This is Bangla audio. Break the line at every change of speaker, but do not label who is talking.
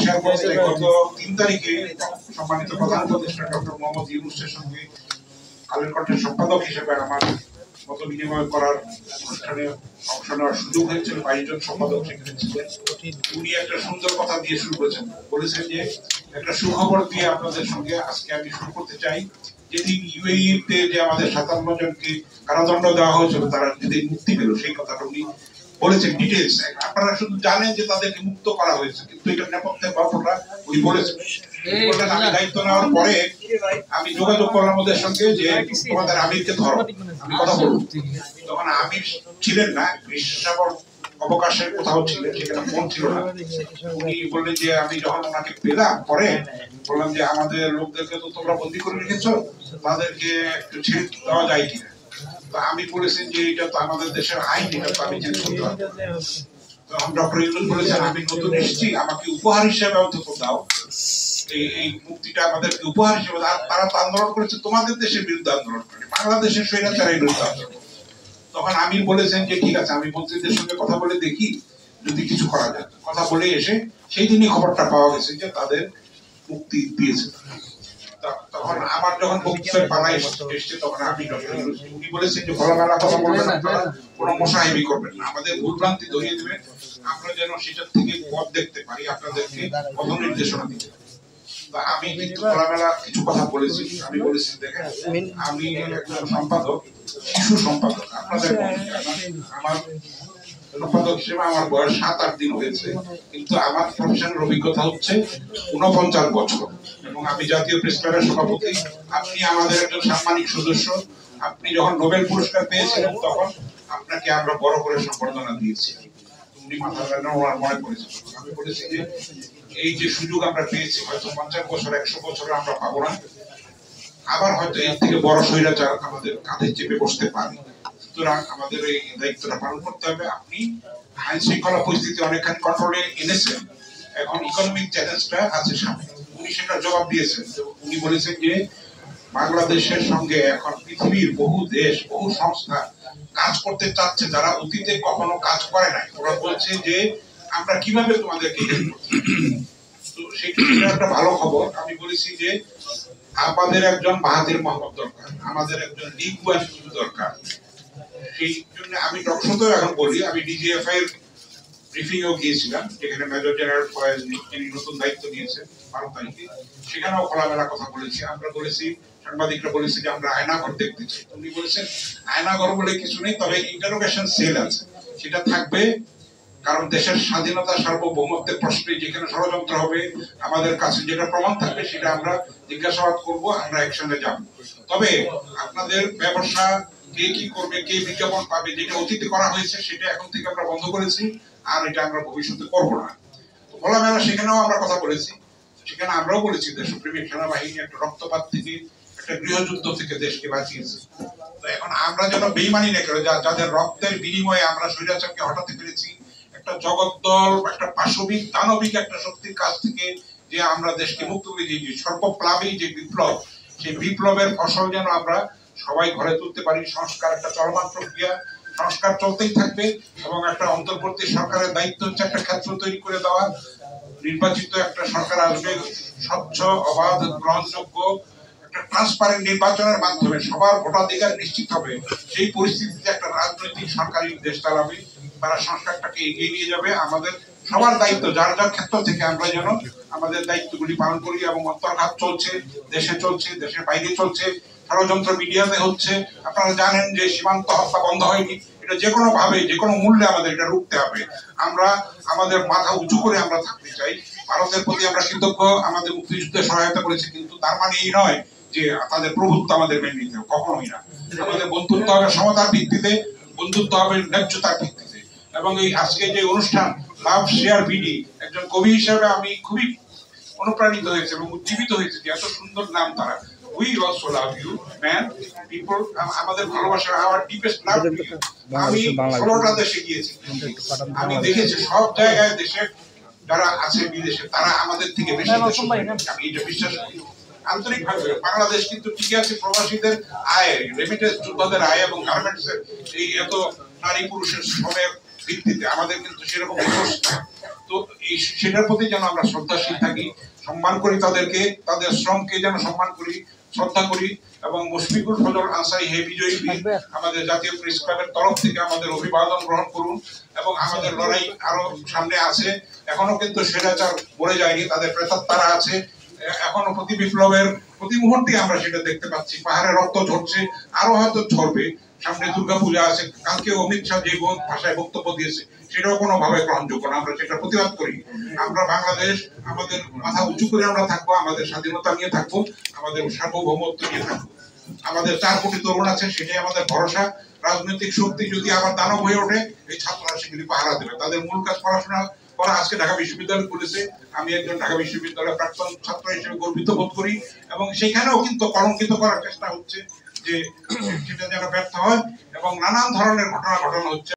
শেয়ার করতে চাই। গত 3 তারিখে সম্মানিত প্রধান উপদেষ্টা ডক্টর মোহাম্মদ ইউনূসের সঙ্গে কালের কণ্ঠের সম্পাদক হিসেবে আমার মত বিনিময় করার অনুষ্ঠানে অংশ নেওয়ার সুযোগ হয়েছিল। 22 জন সম্পাদক সেখানে ছিলেন। উনি একটা সুন্দর কথা দিয়ে শুরু করেছেন, বলেছেন যে একটা সুখবর দিয়ে আপনাদের সঙ্গে আজকে আমি শুরু করতে চাই। যেদিন ইউএইতে যে আমাদের 57 জনকে কারাদণ্ড দেওয়া হয়েছিল তারা যেদিন মুক্তি পেল, সেই কথাটা উনি বলেছেন ডিটেলস। আপনারা শুধু জানেন যে তাদেরকে মুক্ত করা হয়েছে, কিন্তু এটা নেপথ্যের গল্পটা উনি বলেছেন। আমি দায়িত্ব নেওয়ার পরে আমি যোগাযোগ করলাম ওদের সঙ্গে যে তোমাদের আমিরকে ধরো, আমি কথা বলবো। তখন আমির ছিলেন না, গ্রীষ্মসাগর অবকাশের কোথাও ছিলেন, সেখানে ফোন ছিল না। উনি বললেন যে আমি যখন ওনাকে পেলাম পরে বললাম যে আমাদের লোকদেরকে তো তোমরা বন্দি করে রেখেছো, তাদেরকে একটু ছেড়ে দেওয়া যায় কিনা। তো আমি বলেছেন যে এটা তো আমাদের দেশের আইন, এটা তো আমি চেঞ্জ করতে পারবো। তখন ডক্টর ইউনূস বলেছেন আমি নতুন এসেছি, আমাকে উপহার হিসেবে অন্তত দাও, এই মুক্তিটা আমাদেরকে উপহার হিসেবে। তারা তো আন্দোলন করেছে তোমাদের দেশের বিরুদ্ধে আন্দোলন করে, বাংলাদেশের স্বৈরাচারের বিরুদ্ধে আন্দোলন। তখন আমির বলেছেন যে ঠিক আছে, আমি মন্ত্রীদের সঙ্গে কথা বলে দেখি যদি কিছু করা যায়। কথা বলে এসে সেই দিনই খবরটা পাওয়া গেছে যে তাদের মুক্তি দিয়েছে। তখন আমার যখন বক্তব্যের পালা এসছে তখন আমি উনি বলেছেন যে খোলামেলা কথা বলবেন, আপনারা কোনো মশাহেবি করবেন না, আমাদের ভুলভ্রান্তি ধরিয়ে দেবেন, আমরা যেন সেটার থেকে পথ দেখতে পারি, আপনাদেরকে পথ নির্দেশনা দিতে। আমি কিন্তু খোলামেলা কিছু কথা বলেছি। আমি বলেছি দেখেন আমি একজন সম্পাদক, শিশু সম্পাদক, আপনাদের আমার সম্পাদক হিসেবে আমার বয়স 7-8 দিন হয়েছে, কিন্তু আমার প্রফেশনাল অভিজ্ঞতা হচ্ছে 49 বছর এবং আমি জাতীয় প্রেস ক্লাবের সভাপতি। আপনি আমাদের একজন সাম্মানিক সদস্য। আপনি যখন নোবেল পুরস্কার পেয়েছিলেন তখন আপনাকে আমরা বড় করে সম্বর্ধনা দিয়েছি। উনি মাথা ঘাটানো ওনার মনে পড়েছে। আমি বলেছি যে এই যে সুযোগ আমরা পেয়েছি, হয়তো 50 বছর 100 বছরে আমরা পাবো না, আবার হয়তো এর থেকে বড় স্বৈরাচার আমাদের কাঁধে চেপে বসতে পারে। সুতরাং আমাদের এই দায়িত্বটা পালন করতে হবে। আপনি আইন শৃঙ্খলা পরিস্থিতি অনেকখানি কন্ট্রোলে এনেছেন, এখন ইকোনমিক চ্যালেঞ্জটা আছে সামনে। উনি সেটা জবাব দিয়েছেন। উনি বলেছেন যে বাংলাদেশের সঙ্গে এখন পৃথিবীর বহু দেশ, বহু সংস্থা কাজ করতে চাচ্ছে যারা অতীতে কখনো কাজ করে নাই। ওরা বলছে যে আমরা কিভাবে তোমাদেরকে হেল্প করতে পারি। তো সেটা একটা ভালো খবর। আমি বলেছি যে আমাদের একজন মাহাথির মোহাম্মদ দরকার, আমাদের একজন লিগুয়ান দরকার। সেই জন্য আমি টকশোতেও এখন বলি, আমি ডিজিএফআই এর ব্রিফিং এও গিয়েছিলাম, যেখানে মেজর জেনারেল ফয়েজ যিনি নতুন দায়িত্ব নিয়েছেন 12 তারিখে, সেখানেও খোলামেলা কথা বলেছি। আমরা বলেছি, সাংবাদিকরা বলেছে যে আমরা আয়নাঘর দেখতে চাই। উনি বলেছেন আয়নাঘর বলে কিছু নেই, তবে ইন্টারোগেশন সেল আছে, সেটা থাকবে। কারণ দেশের স্বাধীনতা সার্বভৌমত্বের প্রশ্নে যেখানে ষড়যন্ত্র হবে, আমাদের কাছে যেটা প্রমাণ থাকবে সেটা আমরা জিজ্ঞাসাবাদ করবো, আমরা একসঙ্গে যাব। তবে আপনাদের ব্যবসা কে কি করবে, কে বিজ্ঞাপন পাবে, যেটা অতীতে করা হয়েছে সেটা এখন থেকে আমরা বন্ধ করেছি, আর এটা আমরা ভবিষ্যতে করবো না। খোলামেলা সেখানেও আমরা কথা বলেছি। সেখানে আমরাও বলেছি দেশপ্রেমিক সেনাবাহিনী একটা রক্তপাত থেকে, একটা গৃহযুদ্ধ থেকে দেশকে বাঁচিয়েছে। তো এখন আমরা যেন বেইমানি না করে, যাদের রক্তের বিনিময়ে আমরা স্বৈরাচারকে হটাতে পেরেছি, একটা জগদ্দল, একটা পাশবিক দানবিক একটা শক্তির কাছ থেকে যে আমরা দেশকে মুক্ত করে দিয়েছি, সর্বপ্লাবী যে বিপ্লব, সেই বিপ্লবের ফসল যেন আমরা সবাই ঘরে তুলতে পারি। সংস্কার একটা চলমান প্রক্রিয়া, সংস্কার চলতেই থাকবে এবং একটা অন্তর্বর্তী সরকারের দায়িত্ব হচ্ছে একটা ক্ষেত্র তৈরি করে দেওয়া। নির্বাচিত একটা সরকার আসবে, স্বচ্ছ, অবাধ, গ্রহণযোগ্য একটা ট্রান্সপারেন্ট নির্বাচনের মাধ্যমে সবার ভোটাধিকার নিশ্চিত হবে। সেই পরিস্থিতিতে একটা রাজনৈতিক সরকারি দেশ চালাবে, তারা সংস্কারটাকে এগিয়ে নিয়ে যাবে। আমাদের সবার দায়িত্ব, যার যার ক্ষেত্র থেকে আমরা যেন আমাদের দায়িত্বগুলি পালন করি। এবং অন্তর্ঘাত চলছে, দেশে চলছে, দেশের বাইরে চলছে, ষড়যন্ত্র মিডিয়াতে হচ্ছে। আপনারা জানেন যে সীমান্ত হত্যা বন্ধ হয়নি, এটা যে কোনো ভাবে, যে কোনো মূল্যে আমাদের এটা রুখতে হবে। আমরা আমাদের মাথা উঁচু করে আমরা থাকতে চাই। ভারতের প্রতি আমরা কৃতজ্ঞ, আমাদের মুক্তিযুদ্ধে সহায়তা করেছে, কিন্তু তার মানে এই নয় যে তাদের প্রভুত্ব আমাদের মেনে নিতে হবে, কখনোই না। আমাদের বন্ধুত্ব হবে সমতার ভিত্তিতে, বন্ধুত্ব হবে ন্যায্যতার ভিত্তিতে। এবং এই আজকে যে অনুষ্ঠান লাভ শেয়ার বিডি, একজন কবি হিসেবে আমি খুবই অনুপ্রাণিত হয়েছে এবং উজ্জীবিত হয়েছে যে এত সুন্দর নাম তারা। We also love you, man. People, আমাদের ভালোবাসা, our deepest love to you. আমি 16টা দেশে গিয়েছি, আমি দেখেছি সব জায়গায় দেশের যারা আছে বিদেশে তারা আমাদের থেকে বেশি, আমি এটা বিশ্বাস করি আন্তরিকভাবে। বাংলাদেশ কিন্তু টিকে আছে প্রবাসীদের আয়, রেমিটেন্স যোদ্ধাদের আয় এবং গার্মেন্টসের এই এত নারী পুরুষের শ্রমের ভিত্তিতে। আমাদের কিন্তু সেরকম রিসোর্স তো এই সেটার প্রতি যেন আমরা শ্রদ্ধাশীল থাকি, সম্মান করি তাদেরকে, তাদের শ্রমকে যেন সম্মান করি, শ্রদ্ধা করি। এবং মুশফিকুল ফজল আনসারী হে বিজয়ী বীর আমাদের জাতীয় প্রেস ক্লাবের তরফ থেকে আমাদের অভিবাদন গ্রহণ করুন। এবং আমাদের লড়াই আরো সামনে আছে, এখনো কিন্তু স্বৈরাচার মরে যায়নি, তাদের প্রেতাত্মারা আছে এখনো। প্রতি বিপ্লবের প্রতি মুহূর্তে আমরা সেটা দেখতে পাচ্ছি, পাহাড়ে রক্ত ঝরছে, আরো হয়তো ঝরবে। সামনে দুর্গাপূজা আছে, কালকে অমিত শাহ যে ভাষায় বক্তব্য দিয়েছে সেটাও কোনোভাবে গ্রহণযোগ্য না, আমরা সেটা প্রতিবাদ করি। আমরা বাংলাদেশ, আমাদের মাথা উঁচু করে আমরা থাকবো, আমাদের স্বাধীনতা নিয়ে থাকবো, আমাদের সার্বভৌমত্ব নিয়ে থাকবো। আমাদের 4 কোটি তরুণ আছে, সেটাই আমাদের ভরসা। রাজনৈতিক শক্তি যদি আবার দানব হয়ে ওঠে, এই ছাত্ররা সেগুলি পাহারা দেবে। তাদের মূল কাজ পড়াশোনা করা। আজকে ঢাকা বিশ্ববিদ্যালয় খুলেছে, আমি একজন ঢাকা বিশ্ববিদ্যালয়ের প্রাক্তন ছাত্র হিসেবে গর্বিত বোধ করি। এবং সেখানেও কিন্তু কলঙ্কিত করার চেষ্টা হচ্ছে, যে সেটা যেন ব্যর্থ হয় এবং নানান ধরনের ঘটনা ঘটানো হচ্ছে।